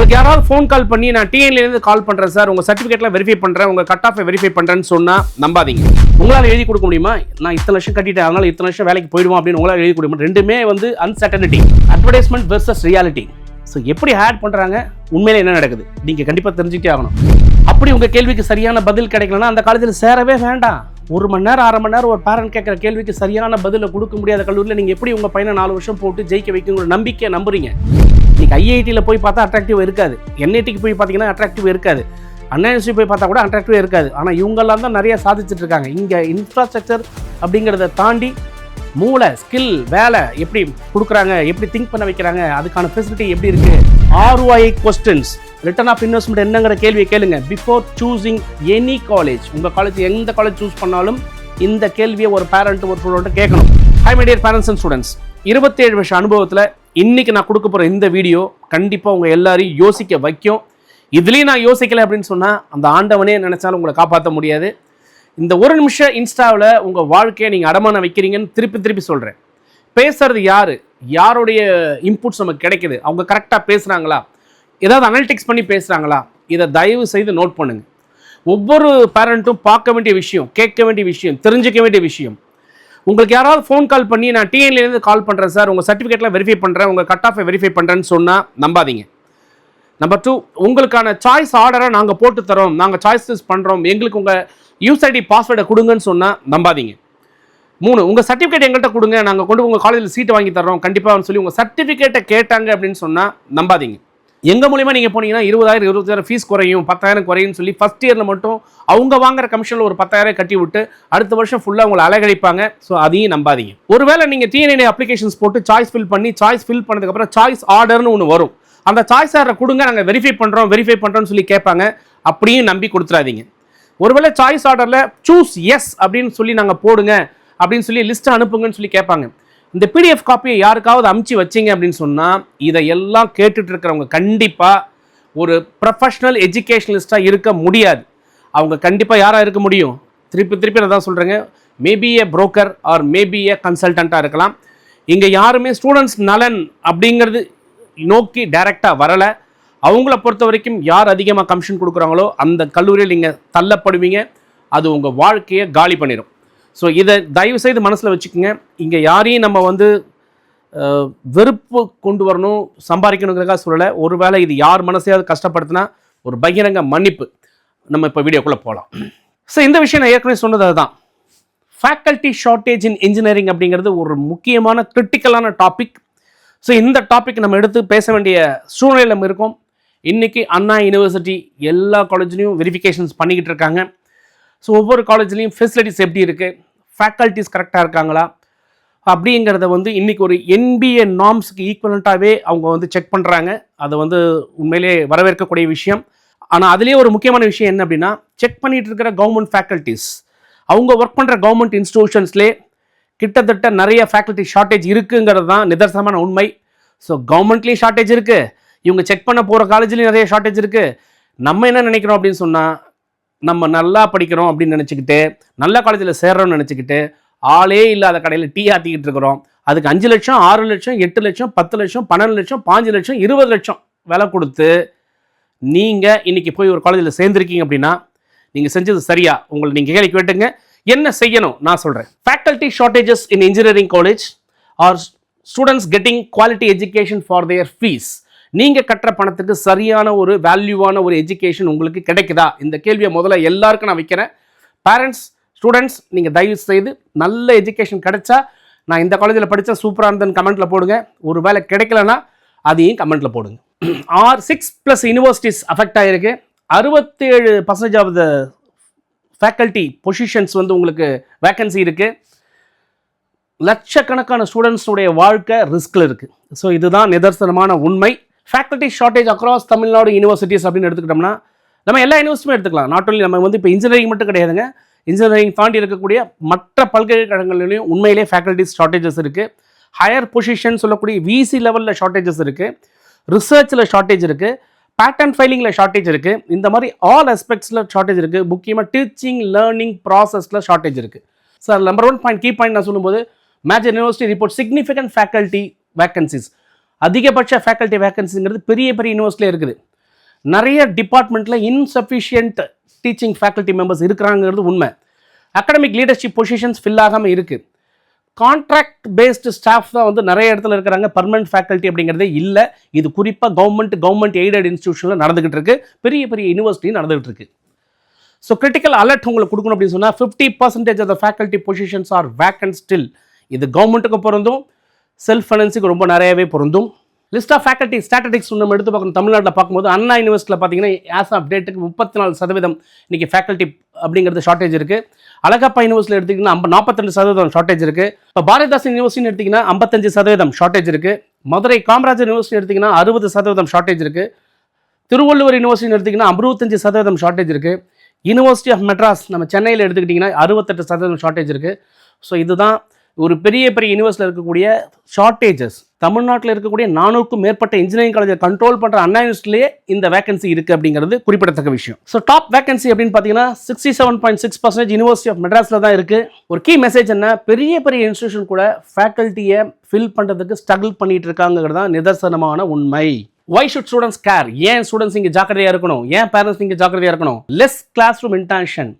உங்களுக்கு யாராவது phone call பண்ணி நான் டிஎன்லேருந்து கால் பண்ணுறேன் சார், உங்கள் சர்டிஃபிகேட்லாம் வெரிஃபை பண்ணுறேன், உங்கள் கட் ஆஃபை வெரிஃபை பண்ணுறேன்னு சொன்னால் நம்பாதீங்க. உங்களால் எழுதி கொடுக்க முடியுமா? நான் இத்தனை லட்சம் கட்டிட்டேன், அதனால் இத்தனை லட்சம் வேலைக்கு போயிடுவோம் அப்படின்னு உங்களால் எழுதி கொடுக்க முடியும். ரெண்டுமே வந்து uncertainty. Advertisement versus reality. So எப்படி ஆட் பண்ணுறாங்க, உண்மையில என்ன நடக்குது, நீங்கள் கண்டிப்பாக தெரிஞ்சுக்கிட்டே ஆகணும். அப்படி உங்கள் கேள்விக்கு சரியான பதில் கிடைக்கலன்னா அந்த காலேஜில் சேரவே வேண்டாம். 1 மணி நேரம் 1/2 மணி நேரம் ஒரு பேரண்ட் கேட்குற கேள்விக்கு சரியான பதிலை கொடுக்க முடியாத கல்லூரியில் நீங்கள் எப்படி உங்கள் பையனை 4 வருஷம் போட்டு ஜெயிக்க வைக்கிற நம்பிக்கையை நம்புறீங்க? இன்னைக்கு ஐஐடியில் போய் பார்த்தா அட்ராக்டிவ் இருக்காது, என்ஐடிக்கு போய் பார்த்தீங்கன்னா அட்ராக்டிவ் இருக்காது, அண்ணா யூனிவர்சிட்டி போய் பார்த்தா கூட அட்ராக்டிவ் இருக்காது. ஆனால் இவங்கெல்லாம் தான் நிறைய சாதிச்சுட்டு இருக்காங்க. இங்கே இன்ஃப்ராஸ்ட்ரக்சர் அப்படிங்கிறத தாண்டி மூளை, ஸ்கில், வேலை எப்படி கொடுக்குறாங்க, எப்படி திங்க் பண்ண வைக்கிறாங்க, அதுக்கான ஃபெசிலிட்டி எப்படி இருக்குது. ROI questions, return of investment என்னங்கிற கேள்வியை கேளுங்க பிஃபோர் சூஸிங் எனி காலேஜ். உங்கள் காலேஜ் எந்த காலேஜ் சூஸ் பண்ணாலும் இந்த கேள்வியை ஒரு பேரண்ட் ஒரு ஸ்டூடெண்ட் கேட்கணும். Hi my dear parents and students, 27 வருஷ அனுபவத்தில் இன்னைக்கு நான் கொடுக்க போகிற இந்த வீடியோ கண்டிப்பாக உங்கள் எல்லாரையும் யோசிக்க வைக்கும். இதுலேயும் நான் யோசிக்கலை அப்படின்னு சொன்னால் அந்த ஆண்டவனே நினச்சாலும் உங்களை காப்பாற்ற முடியாது. இந்த 1 நிமிஷம் இன்ஸ்டாவில் உங்கள் வாழ்க்கையை நீங்கள் அடமானம் வைக்கிறீங்கன்னு திருப்பி சொல்கிறேன். பேசுறது யார், யாருடைய இன்புட்ஸ் நமக்கு கிடைக்குது, அவங்க கரெக்டாக பேசுகிறாங்களா, ஏதாவது அனலிட்டிக்ஸ் பண்ணி பேசுகிறாங்களா, இதை தயவு செய்து நோட் பண்ணுங்கள். ஒவ்வொரு பேரண்ட்டும் பார்க்க வேண்டிய விஷயம், கேட்க வேண்டிய விஷயம், தெரிஞ்சிக்க வேண்டிய விஷயம். உங்களுக்கு யாராவது ஃபோன் கால் பண்ணி நான் டிஎன்லேருந்து கால் பண்ணுறேன் சார், உங்கள் சர்டிஃபிகேட்லாம் வெரிஃபை பண்ணுறேன், உங்கள் கட் ஆஃபை வெரிஃபை பண்ணுறேன்னு சொன்னால் நம்பாதீங்க. நம்பர் 2, உங்களுக்கான சாய்ஸ் ஆர்டரை நாங்கள் போட்டு தரோம், நாங்கள் சாய்ஸ் லிஸ்ட் பண்ணுறோம், எங்களுக்கு உங்கள் யூஸ்ஐடி பாஸ்வேர்டை கொடுங்கன்னு சொன்னால் நம்பாதீங்க. 3, உங்கள் சர்டிஃபிகேட் எங்கள்கிட்ட கொடுங்க, நாங்கள் கொண்டு உங்கள் காலேஜில் சீட்டு வாங்கி தரோம் கண்டிப்பாக சொல்லி உங்கள் சர்டிஃபிகேட்டை கேட்டாங்க அப்படின்னு சொன்னால் நம்பாதீங்க. எங்கள் மூலிமா நீங்கள் போனீங்கன்னா 20,000 25,000 ஃபீஸ் குறையும், 10,000 குறையும் சொல்லி ஃபஸ்ட் இயரில் மட்டும் அவங்க வாங்குற கமிஷனில் ஒரு 10,000 கட்டி விட்டு அடுத்த வருஷம் ஃபுல்லாக உங்களை அலைகழிப்பாங்க. ஸோ அதையும் நம்பாதீங்க. ஒருவேளை நீங்கள் டிஎன்ஏ அப்ளிகேஷன்ஸ் போட்டு சாய்ஸ் ஃபில் பண்ணி சாய்ஸ் ஃபில் பண்ணதுக்கப்புறம் சாய்ஸ் ஆர்டர்னு ஒன்று வரும், அந்த சாய்ஸ் ஆர்டரை கொடுங்க, நாங்கள் வெரிஃபை பண்ணுறோம்னு சொல்லி கேட்பாங்க. அப்படியும் நம்பி கொடுத்துடாதீங்க. ஒருவேளை சாய்ஸ் ஆர்டரில் சூஸ் எஸ் அப்படின்னு சொல்லி நாங்கள் போடுங்க அப்படின்னு சொல்லி லிஸ்ட்டை அனுப்புங்கன்னு சொல்லி கேட்பாங்க. இந்த பிடிஎஃப் காப்பியை யாருக்காவது அமுச்சு வச்சிங்க அப்படின்னு சொன்னால் இதையெல்லாம் கேட்டுட்டு இருக்கிறவங்க கண்டிப்பாக ஒரு ப்ரொஃபஷ்னல் எஜுகேஷனலிஸ்ட்டாக இருக்க முடியாது. அவங்க கண்டிப்பாக யாராக இருக்க முடியும்? திருப்பி நான் தான் சொல்கிறேங்க, maybe a broker or maybe a கன்சல்டண்ட்டாக இருக்கலாம். இங்கே யாருமே ஸ்டூடெண்ட்ஸ் நலன் அப்படிங்கிறது நோக்கி டைரெக்டாக வரலை. அவங்கள பொறுத்த வரைக்கும் யார் அதிகமாக கமிஷன் கொடுக்குறாங்களோ அந்த கல்லூரியில் நீங்கள் தள்ளப்படுவீங்க. அது உங்கள் வாழ்க்கையை காலி பண்ணிடும். ஸோ இதை தயவு செய்து மனசில் வச்சுக்கோங்க. இங்கே யாரையும் நம்ம வந்து வெறுப்பு கொண்டு வரணும், சம்பாதிக்கணுங்கிறதுக்காக சொல்லலை. ஒருவேளை இது யார் மனசையாவது கஷ்டப்படுத்தினா ஒரு பகிரங்க மன்னிப்பு. நம்ம இப்போ வீடியோக்குள்ளே போகலாம். ஸோ இந்த விஷயம் நான் ஏற்கனவே சொன்னது அதுதான். ஃபேக்கல்ட்டி ஷார்ட்டேஜ் இன் இன்ஜினியரிங் அப்படிங்கிறது ஒரு முக்கியமான கிரிட்டிக்கலான டாபிக். ஸோ இந்த டாபிக் நம்ம எடுத்து பேச வேண்டிய சூழ்நிலையில் நம்ம இருக்கோம். இன்றைக்கி அண்ணா யூனிவர்சிட்டி எல்லா காலேஜ்லேயும் வெரிஃபிகேஷன்ஸ் பண்ணிக்கிட்டு இருக்காங்க. ஸோ ஒவ்வொரு காலேஜ்லேயும் ஃபெசிலிட்டிஸ் எப்படி இருக்குது, ஃபேக்கல்ட்டிஸ் கரெக்டாக இருக்காங்களா அப்படிங்கிறத வந்து இன்றைக்கி ஒரு NBA நார்ம்ஸுக்கு ஈக்குவலண்ட்டாகவே அவங்க வந்து செக் பண்ணுறாங்க. அதை வந்து உண்மையிலே வரவேற்கக்கூடிய விஷயம். ஆனால் அதுலேயே ஒரு முக்கியமான விஷயம் என்ன அப்படின்னா, செக் பண்ணிகிட்டு இருக்கிற கவர்மெண்ட் ஃபேக்கல்ட்டிஸ், அவங்க ஒர்க் பண்ணுற கவர்மெண்ட் இன்ஸ்டிடியூஷன்ஸ்லேயே கிட்டத்தட்ட நிறைய ஃபேக்கல்ட்டி ஷார்ட்டேஜ் இருக்குங்கிறது தான் நிதர்சனமான உண்மை. ஸோ கவர்மெண்ட்லேயும் ஷார்ட்டேஜ் இருக்குது, இவங்க செக் பண்ண போகிற காலேஜ்லேயும் நிறைய ஷார்ட்டேஜ் இருக்குது. நம்ம என்ன நினைக்கிறோம் அப்படின்னு சொன்னால், நம்ம நல்லா படிக்கிறோம் அப்படின்னு நினச்சிக்கிட்டு நல்ல காலேஜில் சேர்றோம்னு நினச்சிக்கிட்டு ஆளே இல்லாத கடையில் டீ ஆற்றிக்கிட்டு இருக்கிறோம். அதுக்கு 5 லட்சம் 6 லட்சம் 8 லட்சம் 10 லட்சம் 12 லட்சம் 5 லட்சம் 20 லட்சம் விலை கொடுத்து நீங்கள் இன்றைக்கி போய் ஒரு காலேஜில் சேர்ந்துருக்கீங்க அப்படின்னா நீங்கள் செஞ்சது சரியா? உங்களை நீங்கள் கேள்வி கேட்டுங்க. என்ன செய்யணும் நான் சொல்கிறேன். Faculty shortages in engineering college are students getting quality education for their fees. நீங்கள் கட்டுற பணத்துக்கு சரியான ஒரு வேல்யூவான ஒரு எஜுகேஷன் உங்களுக்கு கிடைக்குதா? இந்த கேள்வியை முதல்ல எல்லாருக்கும் நான் வைக்கிறேன். பேரண்ட்ஸ், ஸ்டூடெண்ட்ஸ், நீங்கள் தயவு செய்து நல்ல எஜுகேஷன் கிடைச்சா நான் இந்த காலேஜில் படித்தா சூப்பராக இருந்தேன்னு கமெண்ட்டில் போடுங்க. ஒரு வேலை கிடைக்கலன்னா அதையும் கமெண்ட்டில் போடுங்க. 6+ யூனிவர்சிட்டிஸ் அஃபெக்ட் ஆகிருக்கு. 67% ஆஃப் த ஃபேக்கல்ட்டி பொசிஷன்ஸ் வந்து உங்களுக்கு வேக்கன்சி இருக்குது. லட்சக்கணக்கான ஸ்டூடெண்ட்ஸுடைய வாழ்க்கை ரிஸ்கில் இருக்குது. ஸோ இதுதான் நிதர்சனமான உண்மை. Faculty shortage across Tamil Nadu universities அப்படின்னு எடுத்துக்கிட்டோம்னா நம்ம எல்லா யூனிவர்சிட்டியுமே எடுத்துக்கலாம். நாட் ஒன்லி நம்ம வந்து இப்போ இன்ஜினியரிங் மட்டும் கிடையாதுங்க, இன்ஜினியரிங் தாண்டி இருக்கக்கூடிய மற்ற பல்கலைக்கழகங்களையும் உண்மையிலே ஃபேக்கல்ட்டிஸ் ஷார்ட்டேஜஸ் இருக்குது. ஹையர் பொசிஷன் சொல்லக்கூடிய VC லெவலில் ஷார்ட்டேஜஸ் இருக்குது, ரிசர்ச்சில் ஷார்ட்டேஜ் இருக்குது, பேட்டன் ஃபைலிங்கில் ஷார்ட்டேஜ் இருக்குது. இந்த மாதிரி ஆல் ஆஸ்பெக்ட்ஸில் ஷார்ட்டேஜ் இருக்குது. முக்கியமாக டீச்சிங் லேர்னிங் ப்ராசஸில் ஷார்ட்டேஜ் இருக்குது. Sir number 1 point key point நான் சொல்லும்போது, major university report significant faculty vacancies. அதிகபட்ச ஃபேக்கல்ட்டி வேக்கன்சிங்கிறது பெரிய யூனிவர்சிட்டியில் இருக்குது. நிறைய டிபார்ட்மெண்ட்டில் இன்சஃபிஷியன்ட் டீச்சிங் ஃபேக்கல்ட்டி மெம்பர்ஸ் இருக்கிறாங்கிறது உண்மை. அகாடமிக் லீடர்ஷிப் பொசிஷன்ஸ் ஃபில் ஆகாமல் இருக்குது. கான்ட்ராக்ட் பேஸ்டு ஸ்டாஃப் தான் வந்து நிறைய இடத்துல இருக்கிறாங்க. பர்மனன்ட் ஃபேக்கல்ட்டி அப்படிங்கிறதே இல்லை. இது குறிப்பாக கவர்மெண்ட் எய்டட் இன்ஸ்டியூஷனில் நடந்துகிட்டு இருக்கு, பெரிய பெரிய யூனிவர்சிட்டி நடந்துகிட்டு இருக்கு. ஸோ கிரிட்டிக்கல் அலர்ட் உங்களுக்கு கொடுக்கணும் அப்படின்னு சொன்னால் 50% of the faculty positions are vacant still. இது கவர்மெண்ட்டுக்கு பொருந்தும், செல்ஃப் ஃபைனான்ஸுக்கு ரொம்ப நிறையவே பொருந்தும். லிஸ்ட் ஆஃப் ஃபேக்கல்ட்டி ஸ்டாட்டிஸ்டிக்ஸ் நம்ம எடுத்து பார்க்கணும். தமிழ்நாட்டில் பார்க்கும்போது அண்ணா யூனிவர்சிட்டியில் பார்த்தீங்கன்னா ஆஸ் ஆஃப் டேட்டுக்கு 34% இன்றைக்கி ஃபேக்கல்ட்டி அப்படிங்கிறது ஷார்ட்டேஜ் இருக்குது. அழகப்பா யூனிவர்சிட்டியில் எடுத்திங்கன்னா 42% ஷார்ட்டேஜ் இருக்குது. இப்போ பாரதிதாசன் யூனிவர்சிட்டி எடுத்திங்கன்னா 55% ஷார்ட்டேஜ் இருக்குது. மதுரை காமராஜர் யூனிவர்சிட்டி எடுத்திங்கன்னா 60% ஷார்ட்டேஜ் இருக்குது. திருவள்ளுவர் யூனிவர்சிட்டி எடுத்திங்கன்னா 65% ஷார்ட்டேஜ் இருக்குது. யூனிவர்சிட்டி ஆஃப் மெட்ராஸ் நம்ம சென்னையில் எடுத்துக்கிட்டிங்கன்னா 68% ஷார்ட்டேஜ் இருக்குது. ஸோ இதுதான் ஒரு பெரிய பெரிய யூனிவர்சிட்டியில் இருக்கக்கூடிய ஷார்ட்டேஜஸ். தமிழ்நாட்டில் இருக்கக்கூடிய 400க்கும் மேற்பட்ட இன்ஜினியரிங் காலேஜை கண்ட்ரோல் பண்ணுற அண்ணா யூனிவர்சிட்டிலேயே இந்த வேகன்சி இருக்குது அப்படிங்கிறது குறிப்பிடத்தக்க விஷயம். ஸோ டாப் வேகன்சி அப்படின்னு பார்த்தீங்கன்னா 67.6% யூனிவர்சிட்டி ஆஃப் மெட்ராஸில் தான் இருக்குது. ஒரு கீ மெசேஜ் என்ன, பெரிய பெரிய இன்ஸ்டியூஷன் கூட ஃபேக்கல்ட்டியை ஃபில் பண்ணுறதுக்கு ஸ்ட்ரகிள் பண்ணிட்டு இருக்காங்கிறது தான் நிதர்சனமான உண்மை. Why should students care? ஏன் ஸ்டூடெண்ட்ஸ் இங்கே ஜாக்கிரதையாக இருக்கணும், ஏன் பேரண்ட்ஸ் இங்கே ஜாக்கிரதையாக இருக்கணும்? Less class room intention.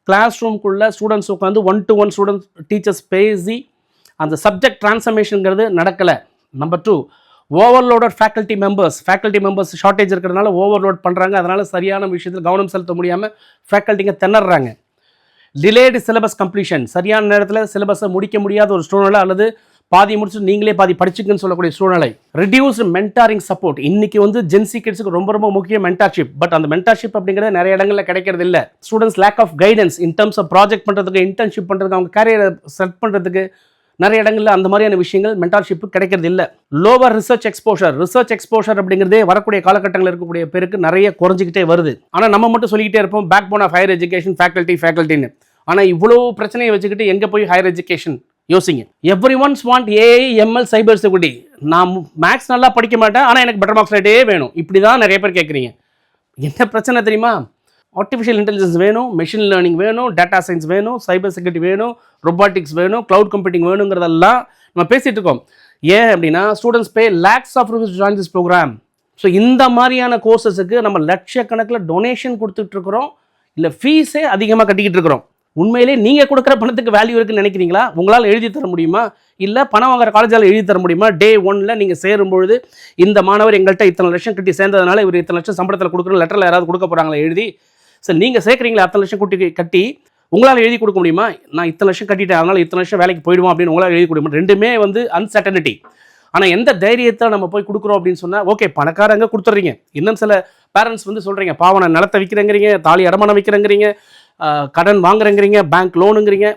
Class ரூம்குள்ளே ஸ்டூடெண்ட்ஸ் உட்காந்து 1-to-1 ஸ்டூடெண்ட்ஸ் டீச்சர்ஸ் பேசி அந்த சப்ஜெக்ட் டிரான்ஸ்ஃபர்மேஷனுங்கிறது நடக்கலை. Number 2, overloaded faculty members shortage இருக்கிறதுனால ஓவர்லோட் பண்ணுறாங்க. அதனால் சரியான விஷயத்தில் கவனம் செலுத்த முடியாமல் ஃபேக்கல்ட்டிங்க திணறாங்க. டிலேடு சிலபஸ் கம்ப்ளீஷன், சரியான நேரத்தில் சிலபஸை முடிக்க முடியாத ஒரு சூழ்நிலை, அல்லது பாதி முடிச்சு நீங்களே பாதி படிச்சுக்குன்னு சொல்லக்கூடிய சூழ்நிலை. Reduced mentoring support. இன்னைக்கு வந்து ஜென்சி கிட்ஸுக்கு ரொம்ப ரொம்ப முக்கியம் மென்டார்ஷிப். பட் அந்த மென்டார்ஷிப் அப்படிங்கிறது நிறைய இடங்களில் கிடைக்கிறது இல்லை. Students lack of guidance in terms of project பண்ணுறதுக்கு, இன்டர்ன்ஷிப் பண்ணுறதுக்கு, அவங்க கேரியரை செட் பண்ணுறதுக்கு நிறைய இடங்களில் அந்த மாதிரியான விஷயங்கள் மென்டார்ஷிப் கிடைக்கிறது இல்லை. லோவர் ரிசர்ச் எக்ஸ்போஷர் அப்படிங்கிறதே வரக்கூடிய காலகட்டங்களில் இருக்கக்கூடிய பேருக்கு நிறைய குறைஞ்சிக்கிட்டே வருது. ஆனால் நம்ம மட்டும் சொல்லிக்கிட்டே இருப்போம் backbone of higher education ஃபேக்கல்ட்டின்னு. ஆனால் இவ்வளோ பிரச்சனையை வச்சுக்கிட்டு எங்கே போய் ஹையர் எஜுகேஷன் யோசிங்க. Everyone's want AI ML cyber security. நான் மேக்ஸ் நல்லா படிக்க மாட்டேன், ஆனால் எனக்கு பெட்டர் மார்க்ஸ் ரேட்டே வேணும். இப்படி தான் நிறைய பேர் கேட்குறீங்க. என்ன பிரச்சனை தெரியுமா? ஆர்டிஃபிஷியல் இன்டெலிஜென்ஸ் வேணும், மெஷின் லேர்னிங் வேணும், டேட்டா சயின்ஸ் வேணும், சைபர் செக்யூரிட்டி வேணும், ரொபாட்டிக்ஸ் வேணும், க்ளவுட் கம்ப்யூட்டிங் வேணுங்கிறதெல்லாம் நம்ம பேசிகிட்டு இருக்கோம். ஏன் அப்படின்னா students pay lakhs of rupees join this program. So இந்த மாதிரியான கோர்சஸுக்கு நம்ம லட்சக்கணக்கில் டொனேஷன் கொடுத்துட்ருக்குறோம், இல்லை ஃபீஸே அதிகமாக கட்டிக்கிட்டு இருக்கிறோம். உண்மையிலே நீங்கள் கொடுக்குற பணத்துக்கு வேல்யூ இருக்குன்னு நினைக்கிறீங்களா? உங்களால் எழுதி தர முடியுமா? இல்லை பணம் வாங்குற காலேஜால் எழுதி தர முடியுமா? டே 1 நீங்கள் சேரும்பொழுது இந்த மாணவர் எங்கள்கிட்ட இத்தனை லட்சம் கட்டி சேர்ந்ததுனால இவர் இத்தனை லட்சம் சம்பளத்தில் கொடுக்குற லெட்டரில் யாராவது கொடுக்க போகிறாங்களா எழுதி? சார் நீங்கள் சேர்க்குறீங்களா அத்தனை லட்சம் கட்டி உங்களால் எழுதி கொடுக்க முடியுமா? நான் இத்தனை லட்சம் கட்டிட்டேன் அதனால் இத்தனை லட்சம் வேலைக்கு போயிடுவோம் அப்படின்னு உங்களால் எழுதி கொடுக்க முடியும். ரெண்டுமே வந்து அன்சர்டனிட்டி. ஆனால் எந்த தைரியத்தை நம்ம போய் கொடுக்குறோம் அப்படின்னு சொன்னால், ஓகே பணக்காரங்க கொடுத்துட்றீங்க, இன்னும் சில பேரண்ட்ஸ் வந்து சொல்கிறீங்க பாவனை நிலத்தை விற்கிறேங்கிறீங்க, தாலி அடமானம் விற்கிறேங்கிறீங்க, கடன் வாங்குறேங்கிறீங்க, பேங்க் லோனுங்கிறீங்க.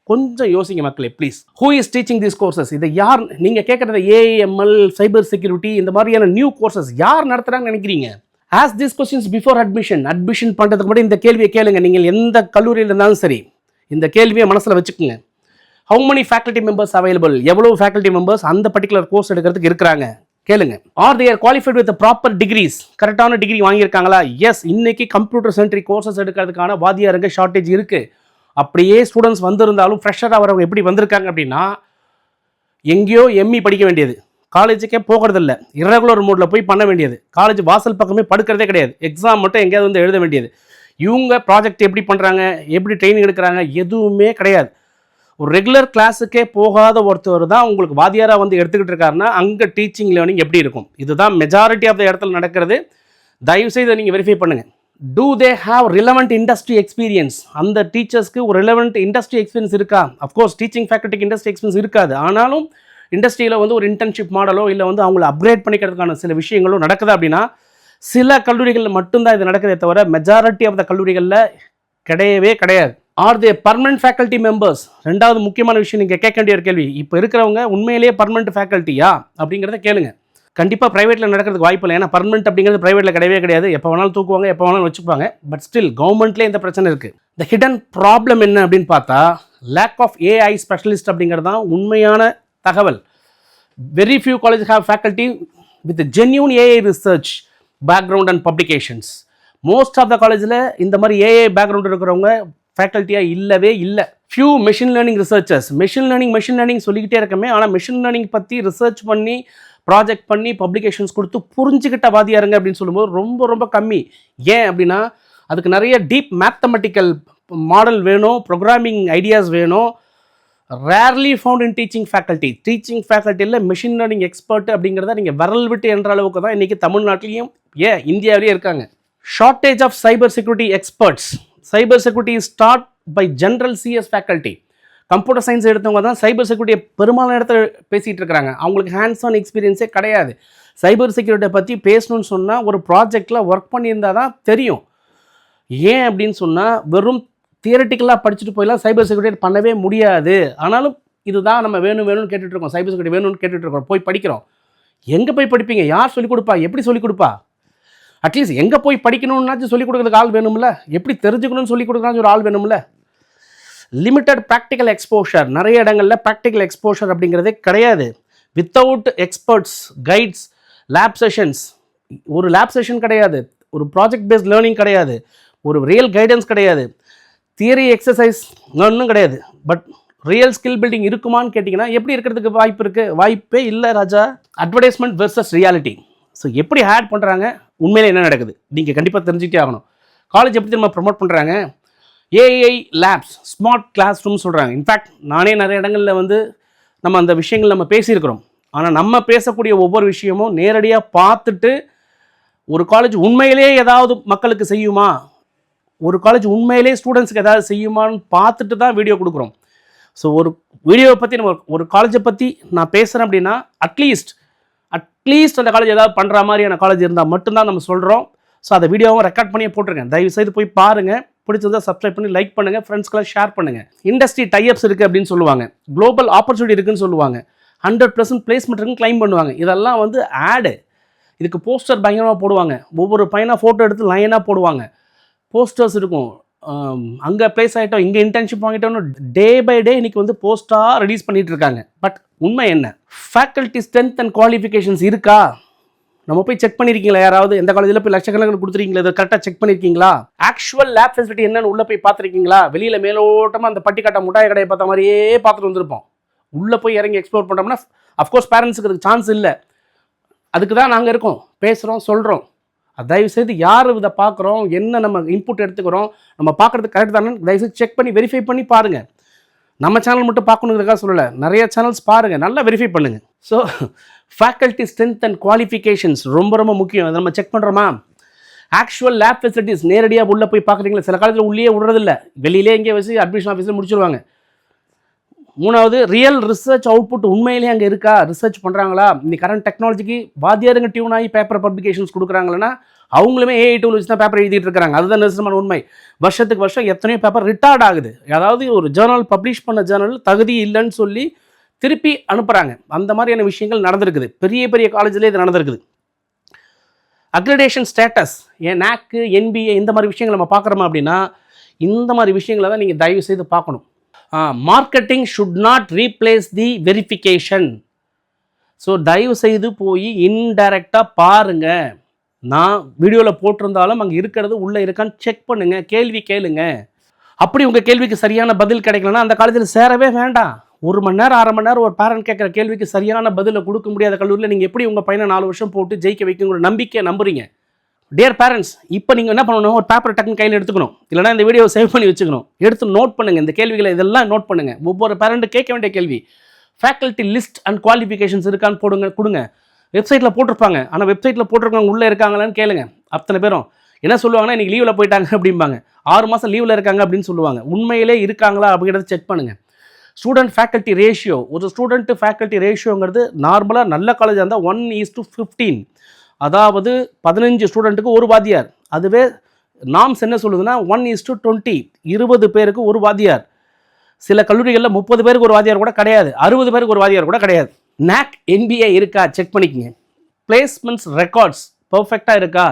கொஞ்சம் யோசிங்க மக்களே please. Who is teaching these courses? இதை யார் நீங்கள் கேட்குறது? ஏஎம்எல், சைபர் செக்யூரிட்டி, இந்த மாதிரியான நியூ கோர்சஸ் யார் நடத்துகிறாங்கன்னு நினைக்கிறீங்க? As this questions before admission பண்ணுறதுக்கு மட்டும் இந்த கேள்வியை கேளுங்க. நீங்கள் எந்த கல்லூரியில் இருந்தாலும் சரி இந்த கேள்வியை மனசில் வச்சுக்கோங்க. How many faculty members available? எவ்வளோ ஃபேக்கல்ட்டி மெம்பர்ஸ் அந்த பர்டிகுலர் கோர்ஸ் எடுக்கிறதுக்கு இருக்கிறாங்க கேளுங்க. Are they are qualified with proper degrees? கரெக்டான டிகிரி வாங்கியிருக்காங்களா? எஸ், இன்னைக்கு கம்ப்யூட்டர் சென்ட்ரிக் கோர்சஸ் எடுக்கிறதுக்கான வாதியாருங்க ஷார்ட்டேஜ் இருக்குது. அப்படியே ஸ்டூடெண்ட்ஸ் வந்திருந்தாலும் ஃப்ரெஷராக வரவங்க எப்படி வந்திருக்காங்க அப்படின்னா, எங்கேயோ எம்இ படிக்க வேண்டியது, காலேஜுக்கே போகிறதில்ல, இரகுலர் மோடில் போய் பண்ண வேண்டியது, காலேஜ் வாசல் பக்கமே படுக்கிறதே கிடையாது, எக்ஸாம் மட்டும் எங்கேயாவது வந்து எழுத வேண்டியது. இவங்க ப்ராஜெக்ட் எப்படி பண்ணுறாங்க, எப்படி ட்ரைனிங் எடுக்கிறாங்க, எதுவுமே கிடையாது. ஒரு ரெகுலர் கிளாஸுக்கே போகாத ஒருத்தர் தான் உங்களுக்கு வாதியாராக வந்து எடுத்துக்கிட்டு இருக்காருன்னா அங்கே டீச்சிங் லேர்னிங் எப்படி இருக்கும்? இதுதான் மெஜாரிட்டி ஆஃப் த இடத்துல நடக்கிறது. தயவுசெய்து நீங்கள் வெரிஃபை பண்ணுங்கள். Do they have relevant industry experience? அந்த டீச்சர்ஸ்க்கு ஒரு ரிலவெண்ட் இண்டஸ்ட்ரி எக்ஸ்பீரியன்ஸ் இருக்கா? அஃப்கோர்ஸ் டீச்சிங் ஃபேக்கல்ட்டிக்கு இண்டஸ்ட்ரி எக்ஸ்பீரியன்ஸ் இருக்காது. ஆனாலும் இண்டஸ்ட்ரியில் வந்து ஒரு இன்டர்ன்ஷிப் மாடலோ இல்லை வந்து அவங்கள அப்கிரேட் பண்ணிக்கிறதுக்கான சில விஷயங்களும் நடக்குது. அப்படின்னா சில கல்லூரிகளில் மட்டும்தான் இது நடக்குதே தவிர மெஜாரிட்டி ஆஃப் த கல்லூரிகளில் கிடையவே கிடையாது. ஆர் தே பர்மனன்ட் ஃபேக்கல்ட்டி மெம்பர்ஸ்? ரெண்டாவது முக்கியமான விஷயம் நீங்கள் கேட்க வேண்டிய ஒரு கேள்வி, இப்போ இருக்கிறவங்க உண்மையிலேயே பர்மனன்ட் ஃபேக்கல்ட்டியா அப்படிங்கிறத கேளுங்க. கண்டிப்பாக ப்ரைவேட்டில் நடக்கிறதுக்கு வாய்ப்பு இல்லை. ஏன்னா பர்மனன்ட் அப்படிங்கிறது ப்ரைவேட்டில் கிடையவே கிடையாது. எப்போ வேணாலும் தூக்குவாங்க, எப்போ வேணாலும் வச்சுப்பாங்க. பட் ஸ்டில் கவர்மெண்ட்லேயே இந்த பிரச்சனை இருக்குது. த ஹிடன் ப்ராப்ளம் என்ன அப்படின்னு பார்த்தா, லேக் ஆஃப் ஏஐ ஸ்பெஷலிஸ்ட் அப்படிங்கிறது தான் உண்மையான தகவல். Very few college have faculty with genuine AI research background and publications. Most of the காலேஜில் இந்த மாதிரி ஏஐ பேக்ரவுண்ட் இருக்கிறவங்க ஃபேக்கல்ட்டியாக இல்லவே இல்லை. Few machine learning researchers. Machine learning சொல்லிக்கிட்டே இருக்கமே, ஆனால் மெஷின் லேர்னிங் பற்றி ரிசர்ச் பண்ணி ப்ராஜெக்ட் பண்ணி பப்ளிகேஷன்ஸ் கொடுத்து புரிஞ்சுக்கிட்ட வாதியாருங்க அப்படின்னு சொல்லும்போது ரொம்ப ரொம்ப கம்மி. ஏன் அப்படின்னா அதுக்கு நிறைய டீப் மேத்தமெட்டிக்கல் மாடல் வேணும், ப்ரோக்ராமிங் ஐடியாஸ் வேணும். ரேர்லி ஃபவுண்ட் இன் டீச்சிங் ஃபேக்கல்ட்டியில் மிஷின் லேர்னிங் எக்ஸ்பர்ட் அப்படிங்கிறத நீங்கள் விரல் விட்டு என்ற அளவுக்கு தான் இன்றைக்கி தமிழ்நாட்டிலையும் இந்தியாவிலேயே இருக்காங்க. Shortage of cyber security experts. Cyber security start by general CS faculty. Computer science எடுத்தவங்க தான் சைபர் செக்யூரிட்டியை பெரும்பாலான இடத்துல பேசிகிட்டு இருக்கிறாங்க. அவங்களுக்கு ஹேண்ட்ஸ் ஆன் எக்ஸ்பீரியன்ஸே கிடையாது. சைபர் செக்யூரிட்டியை பற்றி பேசணும்னு சொன்னால் ஒரு ப்ராஜெக்டில் ஒர்க் பண்ணியிருந்தால் தான் தெரியும். ஏன் அப்படின்னு சொன்னால் வெறும் தியரட்டிக்கலாக படிச்சுட்டு போயெல்லாம் சைபர் செக்யூரிட்டி பண்ணவே முடியாது. ஆனாலும் இதுதான் நம்ம வேணும்னு கேட்டுட்ருக்கோம். சைபர் செக்யூரிட்டி வேணும்னு கேட்டுட்ருக்கோம். போய் படிக்கிறோம். எங்கே போய் படிப்பீங்க? யார் சொல்லிக் கொடுப்பா? எப்படி சொல்லிக் கொடுப்பா? அட்லீஸ்ட் எங்கே போய் படிக்கணும்னாச்சும் சொல்லிக் கொடுக்குறதுக்கு ஆள் வேணும்ல. எப்படி தெரிஞ்சுக்கணும்னு சொல்லிக் கொடுக்குறாச்சும் ஒரு ஆள் வேணும்ல. Limited practical exposure. நிறைய இடங்களில் ப்ராக்டிக்கல் எக்ஸ்போஷர் அப்படிங்கிறதே கிடையாது. Without experts, guides, lab sessions. ஒரு லேப் செஷன் கிடையாது, ஒரு ப்ராஜெக்ட் பேஸ்ட் லேர்னிங் கிடையாது, ஒரு ரியல் கைடன்ஸ் கிடையாது, தியரி எக்ஸசைஸ் ஒன்றும் கிடையாது. பட் ரியல் ஸ்கில் பில்டிங் இருக்குமான்னு கேட்டிங்கன்னா எப்படி இருக்கிறதுக்கு வாய்ப்பு இருக்குது? வாய்ப்பே இல்லை ராஜா. Advertisement versus reality. ஸோ எப்படி ஆட் பண்ணுறாங்க, உண்மையில் என்ன நடக்குது நீங்கள் கண்டிப்பாக தெரிஞ்சுக்கிட்டே ஆகணும். காலேஜ் எப்படி நம்ம ப்ரொமோட் பண்ணுறாங்க? AI labs, smart class room சொல்கிறாங்க. இன்ஃபேக்ட் நானே நிறைய இடங்களில் வந்து நம்ம அந்த விஷயங்கள் நம்ம பேசியிருக்கிறோம். ஆனால் நம்ம பேசக்கூடிய ஒவ்வொரு விஷயமும் நேரடியாக பார்த்துட்டு ஒரு காலேஜ் உண்மையிலேயே ஏதாவது மக்களுக்கு செய்யுமா, ஒரு காலேஜ் உண்மையிலே ஸ்டூடெண்ட்ஸுக்கு ஏதாவது செய்யுமான்னு பார்த்துட்டு தான் வீடியோ கொடுக்குறோம். ஸோ ஒரு வீடியோவை பற்றி நம்ம ஒரு காலேஜை பற்றி நான் பேசுகிறேன் அப்படின்னா அட்லீஸ்ட் அந்த காலேஜ் ஏதாவது பண்ணுற மாதிரியான காலேஜ் இருந்தால் மட்டும்தான் நம்ம சொல்கிறோம். ஸோ அதை வீடியோவும் ரெக்கார்ட் பண்ணியே போட்டிருக்கேன். தயவுசெய்து போய் பாருங்கள். பிடிச்சதை சப்ஸ்கிரைப் பண்ணி லைக் பண்ணுங்கள், ஃப்ரெண்ட்ஸ்க்கெல்லாம் ஷேர் பண்ணுங்கள். இண்டஸ்ட்ரி டைப்ஸ் இருக்குது அப்படின்னு சொல்லுவாங்க, குளோபல் ஆப்பர்ச்சுனிட்டி இருக்குதுன்னு சொல்லுவாங்க, 100% பிளேஸ்மெண்ட் இருக்குன்னு கிளைம் பண்ணுவாங்க. இதெல்லாம் வந்து ஆடு. இதுக்கு போஸ்டர் பயங்கரமாக போடுவாங்க. ஒவ்வொரு பையனாக ஃபோட்டோ எடுத்து லைனாக போடுவாங்க. போஸ்டர்ஸ் இருக்கும். அங்கே ப்ளேஸ் ஆகிட்டோம், இங்கே இன்டர்ன்ஷிப் வாங்கிட்டோம்னு டே பை டே இன்றைக்கி வந்து போஸ்ட்டாக ரிலீஸ் பண்ணிகிட்டு இருக்காங்க. பட் உண்மை என்ன? ஃபேக்கல்ட்டி ஸ்ட்ரென்த் அண்ட் குவாலிஃபிகேஷன்ஸ் இருக்கா? நம்ம போய் செக் பண்ணியிருக்கீங்களா? யாராவது எந்த காலேஜில் போய் லட்சக்கணக்கில் கொடுத்துருக்கீங்களா? இதை கரெக்டாக செக் பண்ணியிருக்கீங்களா? ஆக்சுவல் லேப் ஃபெசிலிட்டி என்னன்னு உள்ளே போய் பார்த்துருக்கீங்களா? வெளியில் மேலோட்டமாக அந்த பட்டி கட்ட முட்டாய் கடையை பார்த்த மாதிரியே பார்த்துட்டு வந்திருப்போம். உள்ளே போய் இறங்கி எக்ஸ்ப்ளோர் பண்ணுறோம்னா அஃப்கோர்ஸ் பேரண்ட்ஸுக்கு அதுக்கு சான்ஸ் இல்லை. அதுக்கு தான் நாங்கள் இருக்கோம், பேசுகிறோம், சொல்கிறோம். தயவுசெய்து யார் இதை பார்க்குறோம், என்ன நம்ம இன்புட் எடுத்துக்கிறோம், நம்ம பார்க்குறது கரெக்ட் தானே தயவுசெய்து செக் பண்ணி வெரிஃபை பண்ணி பாருங்கள். நம்ம சேனல் மட்டும் பார்க்கணுங்கிறதுக்காக சொல்லலை, நிறைய சேனல்ஸ் பாருங்கள், நல்லா வெரிஃபை பண்ணுங்கள். So faculty strength and qualifications ரொம்ப ரொம்ப முக்கியம். அதை நம்ம செக் பண்ணுறோமா? ஆக்சுவல் லேப் ஃபெசிலிட்டிஸ் நேரடியாக உள்ளே போய் பார்க்குறீங்களா? சில காலேஜில் உள்ளே விடுறதில்ல, வெளியிலே இங்கே வச்சு அட்மிஷன் ஆஃபீஸில் முடிச்சிருவாங்க. மூணாவது, ரியல் ரிசர்ச் அவுட்புட் உண்மையிலேயே அங்கே இருக்கா? ரிசர்ச் பண்ணுறாங்களா? இந்த கரண்ட் டெக்னாலஜிக்கு வாத்தியாருங்க டியூன் ஆகி பேப்பர் பப்ளிகேஷன்ஸ் கொடுக்குறாங்களன்னா அவங்களுமே ஏஐ டூல் வச்சு தான் பேப்பர் எழுதிட்டு இருக்காங்க. அதுதான் நிஜமான உண்மை. வருஷத்துக்கு வருஷம் எத்தனையோ பேப்பர் ரிட்டார்ட் ஆகுது. அதாவது ஒரு ஜேர்னல் பப்ளிஷ் பண்ண ஜேர்னல் தகுதி இல்லைன்னு சொல்லி திருப்பி அனுப்புகிறாங்க. அந்த மாதிரியான விஷயங்கள் நடந்திருக்குது. பெரிய பெரிய காலேஜில் இது நடந்திருக்குது. அக்ரிடேஷன் ஸ்டேட்டஸ், NAAC, NBA இந்த மாதிரி விஷயங்கள் நம்ம பார்க்குறோமா அப்படின்னா இந்த மாதிரி விஷயங்களை தான் நீங்கள் தயவு செய்து பார்க்கணும். Marketing should not replace the verification. So தயவு செய்து போய் இன்டைரக்டாக பாருங்கள். நான் வீடியோவில் போட்டிருந்தாலும் அங்கே இருக்கிறது உள்ளே இருக்கான்னு செக் பண்ணுங்கள், கேள்வி கேளுங்க. அப்படி உங்கள் கேள்விக்கு சரியான பதில் கிடைக்கலன்னா அந்த காலேஜில் சேரவே வேண்டாம். 1 மணி நேரம் 1/2 மணி நேரம் ஒரு பேரண்ட் கேட்குற கேள்விக்கு சரியான பதிலை கொடுக்க முடியாத கல்லூரியில் நீங்கள் எப்படி உங்கள் பையனை 4 வருஷம் போட்டு ஜெயிக்க வைக்கணுங்கிற நம்பிக்கையை நம்புறீங்க? டியர் பேரண்ட்ஸ், இப்போ நீங்கள் என்ன பண்ணணும், ஒரு பேப்பர் டக்குன்னு கையில் எடுத்துக்கணும், இல்லைனா இந்த வீடியோவை சேவ் பண்ணி வச்சுக்கணும். எடுத்து நோட் பண்ணுங்கள், இந்த கேள்விகளை இதெல்லாம் நோட் பண்ணுங்கள். ஒவ்வொரு பேரண்ட்டு கேட்க வேண்டிய கேள்வி, ஃபேக்கல்ட்டி லிஸ்ட் அண்ட் குவாலிஃபிகேஷன்ஸ் இருக்கான்னு கொடுங்க. வெப்சைட்டில் போட்டிருப்பாங்க, ஆனால் வெப்சைட்டில் போட்டிருக்கவங்க உள்ளே இருக்காங்களான்னு கேளுங்க. அத்தனை பேரும் என்ன சொல்லுவாங்கன்னா இன்றைக்கி லீவில் போயிட்டாங்க அப்படிம்பாங்க, 6 மாதம் லீவில் இருக்காங்க அப்படின்னு சொல்லுவாங்க. உண்மையிலே இருக்காங்களா அப்படிங்கிறத செக் பண்ணுங்கள். ஸ்டூடெண்ட் ஃபேக்கல்ட்டி ரேஷியோ, ஒரு ஸ்டூடெண்ட்டு ஃபேக்கல்ட்டி ரேஷியோங்கிறது நார்மலாக நல்ல காலேஜாக இருந்தால் 1:15, அதாவது 15 ஸ்டூடெண்ட்டுக்கு ஒரு வாத்தியார். அதுவே நாம்ஸ் என்ன சொல்லுதுன்னா 1:20, 20 பேருக்கு ஒரு வாத்தியார். சில கல்லூரிகளில் 30 பேருக்கு ஒரு வாத்தியார் கூட கிடையாது, 60 பேருக்கு ஒரு வாத்தியார் கூட கிடையாது. NAAC, NBA இருக்கா செக் பண்ணிக்கங்க. பிளேஸ்மெண்ட்ஸ் ரெக்கார்ட்ஸ் பர்ஃபெக்டாக இருக்கா?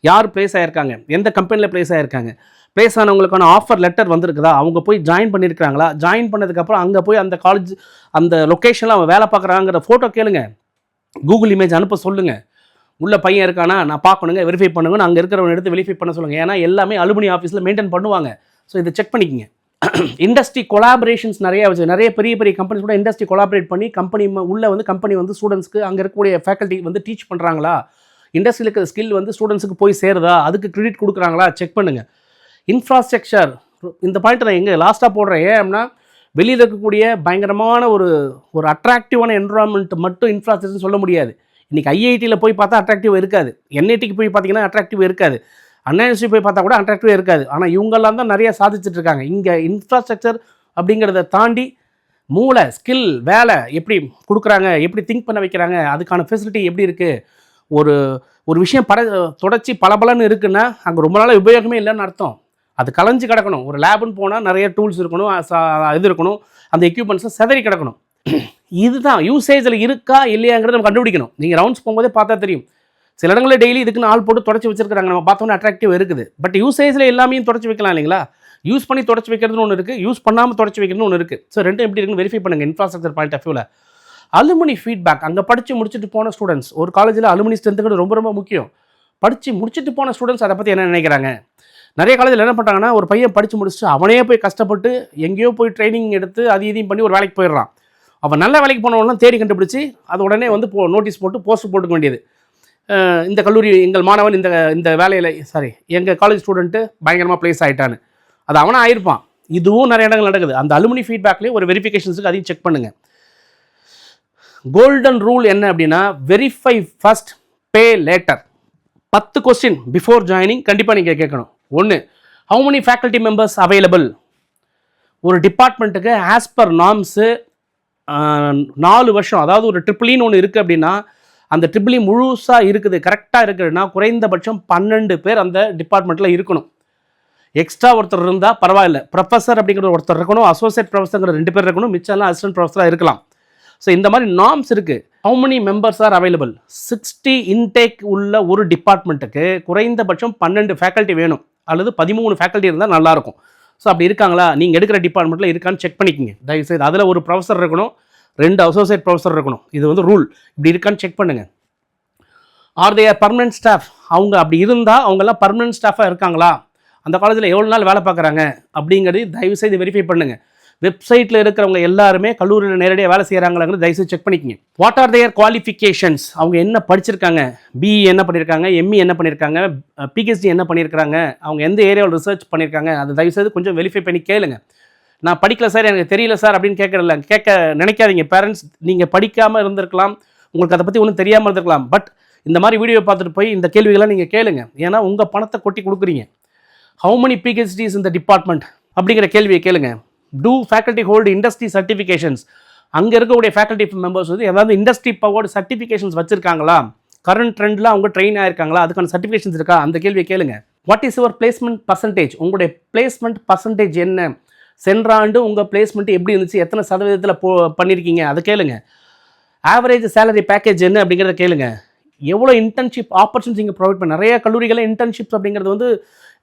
யார் ப்ளேஸ் ஆகிருக்காங்க, எந்த கம்பெனியில் ப்ளேஸ் ஆகிருக்காங்க, ப்ளேஸ் ஆனவங்களுக்கான ஆஃபர் லெட்டர் வந்திருக்குதா, அவங்க போய் ஜாயின் பண்ணியிருக்காங்களா, ஜாயின் பண்ணதுக்கப்புறம் அங்கே போய் அந்த காலேஜ் அந்த லொக்கேஷனில் அவன் வேலை பார்க்குறாங்கிற ஃபோட்டோ கேளுங்க, கூகுள் இமேஜ் அனுப்ப சொல்லுங்கள். உள்ள பையன் இருக்கானா நான் பார்க்கணுங்க, வெரிஃபை பண்ணுங்கன்னு அங்கே இருக்கிறவங்க எடுத்து வெரிஃபை பண்ண சொல்லுங்கள். ஏன்னா எல்லாமே அலுமினி ஆஃபீஸில் மெயின்டைன் பண்ணுவாங்க. ஸோ இதை செக் பண்ணிக்கங்க. இண்டஸ்ட்ரி கொலாபரேஷன்ஸ் நிறைய வச்சு நிறைய பெரிய பெரிய கம்பெனிஸ் கூட இண்டஸ்ட்ரி கொலாபரேட் பண்ணி கம்பெனி வந்து ஸ்டூடெண்ட்ஸ்க்கு அங்கே இருக்கக்கூடிய ஃபேக்கல்ட்டி வந்து டீச் பண்ணுறாங்களா, இண்டஸ்ட்ரியில் இருக்கிற ஸ்கில் வந்து ஸ்டூடெண்ட்ஸுக்கு போய் சேருதா, அதுக்கு கிரெடிட் கொடுக்குறாங்களா செக் பண்ணுங்கள். இன்ஃப்ராஸ்ட்ரக்சர் இந்த பாயிண்ட் நான் எங்கே லாஸ்ட்டாக போடுறேன். ஏன் அப்படின்னா வெளியில் இருக்கக்கூடிய பயங்கரமான ஒரு அட்ராக்டிவான என்வரான்மெண்ட் மட்டும் இன்ஃப்ராஸ்ட்ரக்சர்னு சொல்ல முடியாது. இன்றைக்கி ஐஐடியில் போய் பார்த்தா அட்ராக்டிவ் இருக்காது, என்ஐடிக்கு போய் பார்த்தீங்கன்னா அட்ராக்டிவ் இருக்காது, அண்ணா யூனிவர்சிட்டி போய் பார்த்தா கூட அட்ராக்டிவ் இருக்காது. ஆனால் இவங்கெல்லாம் தான் நிறைய சாதிச்சுட்டு இருக்காங்க. இங்கே இன்ஃப்ராஸ்ட்ரக்சர் அப்படிங்கிறத தாண்டி மூளை ஸ்கில் வேலை எப்படி கொடுக்குறாங்க, எப்படி திங்க் பண்ண வைக்கிறாங்க, அதுக்கான ஃபெசிலிட்டி எப்படி இருக்குது. ஒரு விஷயம் தொடர்ச்சி பலபலன்னு இருக்குன்னா அங்கே ரொம்ப நாளாக உபயோகமே இல்லைன்னு அர்த்தம். அது கலைஞ்சு கிடக்கணும். ஒரு லேபுன்னு போனால் நிறைய டூல்ஸ் இருக்கணும், இது இருக்கணும், அந்த எக்யூப்மெண்ட்ஸை செதறி கிடக்கணும். இதுதான் யூசேஜில் இருக்கா இல்லையாங்கிறத நம்ம கண்டுபிடிக்கணும். நீங்கள் ரவுண்ட்ஸ் போகும்போதே பார்த்தா தெரியும். சில இடங்களில் டெய்லி இதுக்குன்னு ஆள் போட்டு தொடச்சி வச்சிருக்காங்க, நம்ம பார்த்தோன்னே அட்ராக்டிவ் இருக்குது. பட் யூசேஜில் எல்லாமே தொடச்சி வைக்கலாம் இல்லைங்களா. யூஸ் பண்ணி தொடச்சி வைக்கிறதுன்னு ஒன்று இருக்குது, யூஸ் பண்ணாமல் தொடச்சி வைக்கிறதுன்னு ஒன்று இருக்குது. ஸோ ரெண்டும் எப்படி இருக்குன்னு வெரிஃபை பண்ணுங்கள் இன்ஃப்ராஸ்ட்ரக்சர் பாயிண்ட் ஆஃப் வியூவில். அலுமினி ஃபீட்பேக், அங்கே படித்து முடிச்சுட்டு போன ஸ்டூடெண்ட்ஸ், ஒரு காலேஜில் அலுமினி ஸ்ட்ரென்த்துங்கிறது ரொம்ப ரொம்ப முக்கியம். படித்து முடிச்சுட்டு போன ஸ்டூடெண்ட்ஸ் அதை பற்றி என்ன நினைக்கிறாங்க. நிறைய காலேஜில் என்ன பண்ணுறாங்கன்னா, ஒரு பையன் படித்து முடிச்சுட்டு அவனே போய் கஷ்டப்பட்டு எங்கேயோ போய் ட்ரைனிங் எடுத்து அது இதையும் பண்ணி ஒரு வேலைக்கு போயிடுறான். அவன் நல்ல வேலைக்கு போனவங்களாம் தேடி கண்டுபிடிச்சி அது உடனே வந்து நோட்டீஸ் போட்டு போஸ்ட் போட்டுக்க வேண்டியது. இந்த கல்லூரி எங்கள் மாணவன் இந்த வேலையில் எங்கள் காலேஜ் ஸ்டூடெண்ட்டு பயங்கரமாக ப்ளேஸ் ஆகிட்டான்னு. அது அவனாக ஆயிருப்பான். இதுவும் நிறைய இடங்கள் நடக்குது. அந்த அலுமினி ஃபீட்பேக்லேயே ஒரு வெரிஃபிகேஷன்ஸுக்கு அதையும் செக் பண்ணுங்கள். கோல்டன் ரூல் என்ன அப்படின்னா, verify first pay later. 10 question before joining கண்டிப்பாக நீங்கள் கேட்கணும். 1, how many faculty members available. ஒரு டிபார்ட்மெண்ட்டுக்கு ஆஸ் பர் நார்ம்ஸு 4 வருஷம், அதாவது ஒரு ட்ரிபிளின்னு ஒன்று இருக்குது அப்படின்னா அந்த ட்ரிபிளி முழுசாக இருக்குது, கரெக்டாக இருக்குதுன்னா குறைந்தபட்சம் 12 பேர் அந்த டிபார்ட்மெண்ட்டில் இருக்கணும். எக்ஸ்ட்ரா ஒருத்தர் இருந்தால் பரவாயில்ல. ப்ரொஃபஸர் அப்படிங்கிற ஒருத்தர் இருக்கணும், அசோசியேட் ப்ரொஃபஸருங்கிற 2 பேர் இருக்கணும், மிச்சம்லாம் அசிஸ்டன்ட் ப்ரொஃபஸராக இருக்கலாம். ஸோ இந்த மாதிரி நார்ம்ஸ் இருக்குது. How many members are available. 60 intake உள்ள ஒரு டிபார்ட்மெண்ட்டுக்கு குறைந்தபட்சம் 12 ஃபேக்கல்ட்டி வேணும், அல்லது 13 ஃபேக்கல்ட்டி இருந்தால் நல்லாயிருக்கும். ஸோ அப்படி இருக்காங்களா, நீங்கள் எடுக்கிற டிபார்ட்மெண்ட்டில் இருக்கான்னு செக் பண்ணிக்கோங்க தயவுசெய்து. அதில் ஒரு ப்ரொஃபஸர் இருக்கணும், 2 அசோசியேட் ப்ரொஃபஸர் இருக்கணும். இது வந்து ரூல். இப்படி இருக்கான்னு செக் பண்ணுங்கள். Are they are permanent staff. அவங்க அப்படி இருந்தால் அவங்கெல்லாம் பர்மனன்ட் ஸ்டாஃபாக இருக்காங்களா, அந்த காலேஜில் எவ்வளோ நாள் வேலை பார்க்குறாங்க அப்படிங்கிறது தயவுசெய்து வெரிஃபை பண்ணுங்கள். வெப்சைட்டில் இருக்கிறவங்க எல்லாருமே கல்லூரியில் நேரடியாக வேலை செய்கிறாங்களாங்கிறது தயவுசெய்து செக் பண்ணிக்கோங்க. What are their qualifications. அவங்க என்ன படிச்சிருக்காங்க, பிஇ என்ன பண்ணியிருக்காங்க, எம்இ என்ன பண்ணியிருக்காங்க, பிஹெச்டி என்ன பண்ணியிருக்காங்க, அவங்க எந்த ஏரியாவில் ரிசர்ச் பண்ணியிருக்காங்க, அதை தயவுசெய்து கொஞ்சம் வெரிஃபை பண்ணி கேளுங்க. நான் படிக்கல சார், எனக்கு தெரியல சார் அப்படின்னு கேட்க நினைக்காதீங்க. பேரண்ட்ஸ், நீங்கள் படிக்காமல் இருந்திருக்கலாம், உங்களுக்கு அதை பற்றி ஒன்றும் தெரியாமல் இருந்திருக்கலாம். பட் இந்த மாதிரி வீடியோ பார்த்துட்டு போய் இந்த கேள்விகள்லாம் நீங்கள் கேளுங்க. ஏன்னா உங்கள் பணத்தை கொட்டி கொடுக்குறீங்க. ஹவு மெனி பிஹெச்டிஸ் இந்த டிபார்ட்மெண்ட் அப்படிங்கிற கேள்வியை கேளுங்க. Do faculty hold industry certifications. அங்கே இருக்கக்கூடிய ஃபேக்கல்ட்டி மெம்பர்ஸ் வந்து ஏதாவது இண்டஸ்ட்ரி பவர்டு சர்டிஃபிகேஷன்ஸ் வச்சுருக்காங்களா, கரண்ட் ட்ரெண்டில் அவங்க ட்ரெயின் ஆயிருக்காங்களா, அதுக்கான சர்டிஃபிகேஷன்ஸ் இருக்கா, அந்த கேள்வியை கேளுங்க. What is your placement percentage. உங்களுடைய பிளேஸ்மெண்ட் பர்சன்டேஜ் என்ன, சென்ற ஆண்டு உங்கள் பிளேஸ்மெண்ட் எப்படி இருந்துச்சு, எத்தனை சதவீதத்தில் பண்ணியிருக்கீங்க, அதை கேளுங்க. ஆவரேஜ் சேலரி பேக்கேஜ் என்ன அப்படிங்கிறத கேளுங்க. எவ்வளோ இன்டர்ன்ஷிப் ஆப்பர்ச்சுனிட்டி இங்கே ப்ரொவைட் பண்ண. நிறைய கல்லூரிகளில் இன்டர்ன்ஷிப்ஸ் அப்படிங்கிறது வந்து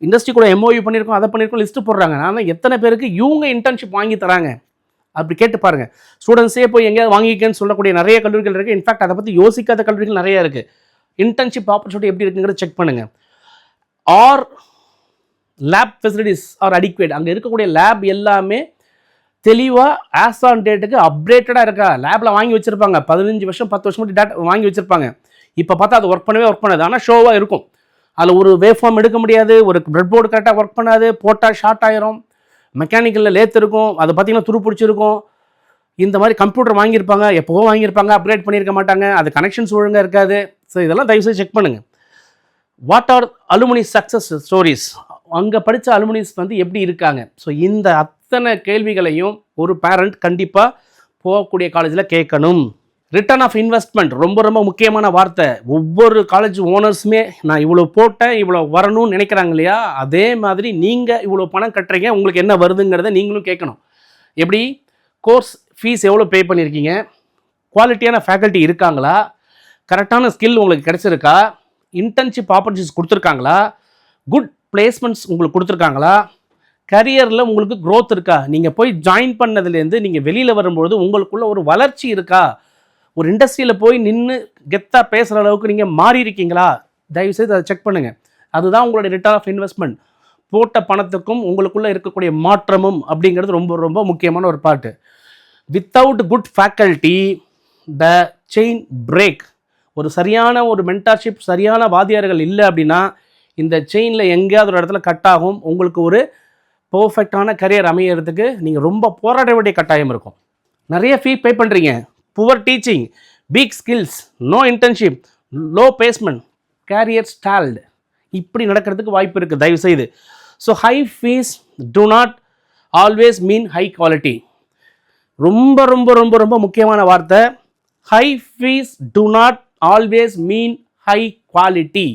இண்டஸ்ட்ரி கூட எம்ஓயு பண்ணியிருக்கோம், அதை பண்ணியிருக்கோம், லிஸ்ட்டு போடுறாங்க. ஆனால் எத்தனை பேருக்கு இவங்க இன்டர்ன்ஷிப் வாங்கி தராங்க அப்படி கேட்டு பாருங்கள். ஸ்டூடெண்ட்ஸே போய் எங்கேயாவது வாங்கிக்கன்னு சொல்லக்கூடிய நிறைய கல்லூரிகள் இருக்குது. இன்ஃபேக்ட் அதை பற்றி யோசிக்காத கல்லூரிகள் நிறையா இருக்குது. இன்டர்ன்ஷிப் ஆப்பர்ச்சுனிட்டி எப்படி இருக்குங்கிறத செக் பண்ணுங்கள். Are lab facilities are adequate. அங்கே இருக்கக்கூடிய லேப் எல்லாமே தெளிவாக ஆஸ் ஆன் டேட்டுக்கு அப்டேட்டடாக இருக்கா. லேபில் வாங்கி வச்சுருப்பாங்க, 15 வருஷம் 10 வருஷம் மட்டும் டேட்டா வாங்கி வச்சுருப்பாங்க. இப்போ பார்த்தா அது ஒர்க் பண்ணாது, ஆனால் ஷோவாக இருக்கும். அதில் ஒரு வேவ் ஃபார்ம் எடுக்க முடியாது, ஒரு பிரெட் போர்டு கரெக்டாக ஒர்க் பண்ணாது, போட்டால் ஷார்ட் ஆயிரும், மெக்கானிக்கலில் லேத் இருக்கும், அது பார்த்திங்கன்னா துரு பிடிச்சிருக்கும். இந்த மாதிரி கம்ப்யூட்டர் வாங்கியிருப்பாங்க, எப்போவோ வாங்கியிருப்பாங்க, அப்கிரேட் பண்ணியிருக்க மாட்டாங்க, அது கனெக்ஷன்ஸ் ஒழுங்காக இருக்காது. ஸோ இதெல்லாம் தயவுசெய்து செக் பண்ணுங்கள். What are alumni success stories. அங்கே படித்த அலுமினிஸ் வந்து எப்படி இருக்காங்க. ஸோ இந்த அத்தனை கேள்விகளையும் ஒரு பேரண்ட் கண்டிப்பாக போகக்கூடிய காலேஜில் கேட்கணும். ரிட்டர்ன் ஆஃப் இன்வெஸ்ட்மெண்ட் ரொம்ப ரொம்ப முக்கியமான வார்த்தை. ஒவ்வொரு காலேஜ் ஓனர்ஸுமே நான் இவ்வளோ போட்டேன், இவ்வளோ வரணும்னு நினைக்கிறாங்க இல்லையா, அதே மாதிரி நீங்கள் இவ்வளோ பணம் கட்டுறீங்க, உங்களுக்கு என்ன வருதுங்கிறத நீங்களும் கேட்கணும். எப்படி கோர்ஸ் ஃபீஸ் எவ்வளோ பே பண்ணியிருக்கீங்க, குவாலிட்டியான ஃபேக்கல்ட்டி இருக்காங்களா, கரெக்டான ஸ்கில் உங்களுக்கு கிடச்சிருக்கா, இன்டர்ன்ஷிப் ஆப்பர்ச்சுனிட்டிஸ் கொடுத்துருக்காங்களா, குட் பிளேஸ்மெண்ட்ஸ் உங்களுக்கு கொடுத்துருக்காங்களா, கரியரில் உங்களுக்கு க்ரோத் இருக்கா, நீங்கள் போய் ஜாயின் பண்ணதுலேருந்து நீங்கள் வெளியில் வரும்பொழுது உங்களுக்குள்ள ஒரு வளர்ச்சி இருக்கா, ஒரு இண்டஸ்ட்ரியில் போய் நின்று கெத்தாக பேசுகிற அளவுக்கு நீங்கள் மாறி இருக்கீங்களா, தயவுசெய்து அதை செக் பண்ணுங்கள். அதுதான் உங்களுடைய ரிட்டர்ன் ஆஃப் இன்வெஸ்ட்மெண்ட். போட்ட பணத்துக்கும் உங்களுக்குள்ளே இருக்கக்கூடிய மாற்றமும் அப்படிங்கிறது ரொம்ப ரொம்ப முக்கியமான ஒரு பாட்டு. Without good faculty the chain break. ஒரு சரியான ஒரு மென்டார்ஷிப், சரியான வாத்தியார்கள் இல்லை அப்படின்னா இந்த செயினில் எங்கேயாவது ஒரு இடத்துல கட் ஆகும். உங்களுக்கு ஒரு பர்ஃபெக்டான கரியர் அமையறதுக்கு நீங்கள் ரொம்ப போராட வேண்டிய கட்டாயம் இருக்கும். நிறைய ஃபீ பே பண்ணுறீங்க, poor teaching, weak skills, no internship, low placement, career stalled, இப்படி நடக்கிறதுக்கு வாய்ப்பு இருக்குது தயவுசெய்து. So high fees do not always mean high quality. ரொம்ப ரொம்ப ரொம்ப ரொம்ப முக்கியமான வார்த்தை. High fees do not always mean high quality.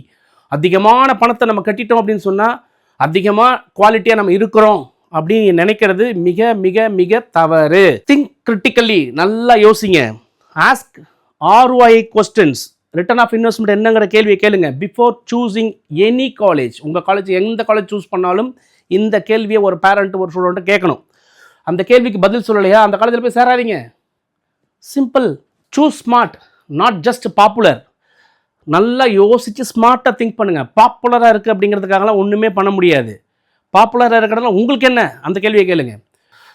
அதிகமான பணத்தை நம்ம கட்டிட்டோம் அப்படின்னு சொன்னால் அதிகமாக குவாலிட்டியாக நம்ம இருக்கிறோம் அப்படின்னு நினைக்கிறது மிக மிக மிக தவறு. திங்க் கிரிட்டிக்கலி, நல்லா யோசிங்க. Ask ROI questions. Return of investment என்னங்கிற கேள்வியை கேளுங்க பிஃபோர் சூஸிங் எனி காலேஜ். உங்கள் காலேஜ் எந்த காலேஜ் சூஸ் பண்ணாலும் இந்த கேள்வியை ஒரு பேரண்ட் ஒரு ஸ்டூடெண்ட்டு கேட்கணும். அந்த கேள்விக்கு பதில் சொல்லலையா அந்த காலேஜில் போய் சேராதீங்க. Simple. Choose smart, not just popular. நல்லா யோசித்து ஸ்மார்ட்டாக திங்க் பண்ணுங்கள். பாப்புலராக இருக்குது அப்படிங்கிறதுக்காகலாம் ஒன்றுமே பண்ண முடியாது. பாப்புலராக இருக்கிறதுனால உங்களுக்கு என்ன, அந்த கேள்வியை கேளுங்க.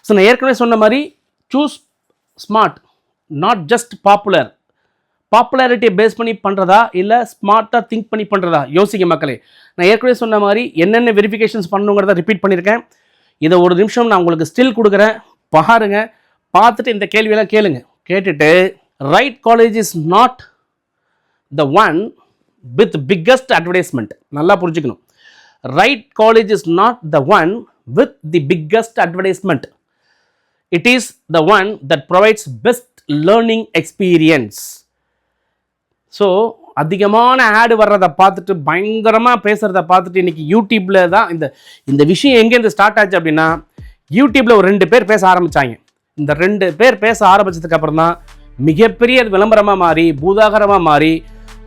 ஸோ நான் ஏற்கனவே சொன்ன மாதிரி choose smart, not just popular. பாப்புலாரிட்டியை பேஸ் பண்ணி பண்ணுறதா இல்லை ஸ்மார்ட்டாக திங்க் பண்ணி பண்ணுறதா யோசிக்க மக்களே. நான் ஏற்கனவே சொன்ன மாதிரி என்னென்ன வெரிஃபிகேஷன்ஸ் பண்ணணுங்கிறத ரிப்பீட் பண்ணியிருக்கேன். இதை ஒரு நிமிஷம் நான் உங்களுக்கு ஸ்டில் கொடுக்குறேன், பாருங்கள். பார்த்துட்டு இந்த கேள்வியெல்லாம் கேளுங்க. கேட்டுட்டு right college is not the one with biggest advertisement. நல்லா புரிஞ்சுக்கணும். Right college is not the one with the biggest advertisement. It is the one that provides best learning experience. So அதிகமான ஆடு வர்றதை பார்த்துட்டு பயங்கரமாக பேசுகிறத பார்த்துட்டு இன்றைக்கி யூடியூப்பில் தான் இந்த விஷயம் எங்கேருந்து ஸ்டார்ட் ஆச்சு அப்படின்னா, யூடியூப்பில் ஒரு 2 பேர் பேச ஆரம்பித்தாங்க. இந்த 2 பேர் பேச ஆரம்பித்ததுக்கப்புறம் தான் மிகப்பெரிய விளம்பரமாக மாறி பூதாகரமாக மாறி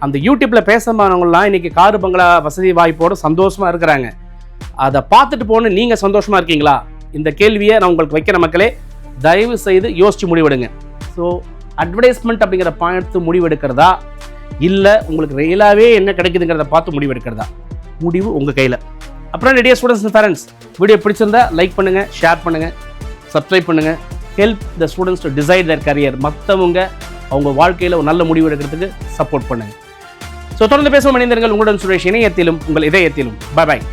அந்த யூடியூப்பில் பேசுகிறவங்களாம் இன்றைக்கி காரு பங்களா வசதி வாய்ப்போடு சந்தோஷமாக இருக்கிறாங்க. அதை பார்த்துட்டு போகணும். நீங்கள் சந்தோஷமாக இருக்கீங்களா? இந்த கேள்வியை நான் உங்களுக்கு வைக்கிற மக்களே, தயவு செய்து யோசித்து முடிவெடுங்க. ஸோ அட்வர்டைஸ்மெண்ட் அப்படிங்கிற பார்த்து முடிவெடுக்கிறதா இல்லை உங்களுக்கு ரியலாகவே என்ன கிடைக்குதுங்கிறத பார்த்து முடிவெடுக்கிறதா? முடிவு உங்கள் கையில். அப்புறம் நிறைய ஸ்டூடெண்ட்ஸ் அண்ட் பேரண்ட்ஸ் வீடியோ பிடிச்சிருந்தா லைக் பண்ணுங்கள், ஷேர் பண்ணுங்கள், சப்ஸ்கிரைப் பண்ணுங்கள். Help the students to decide there career. மற்றவங்க அவங்க வாழ்க்கையில் ஒரு நல்ல முடிவு எடுக்கிறதுக்கு சப்போர்ட் பண்ணுங்கள். ஸோ தொடர்ந்து பேசுவோம். மனிதர்கள் உங்களுடன் சுரேஷ், இணையத்திலும் உங்கள் இதயத்திலும். பாய் பாய்.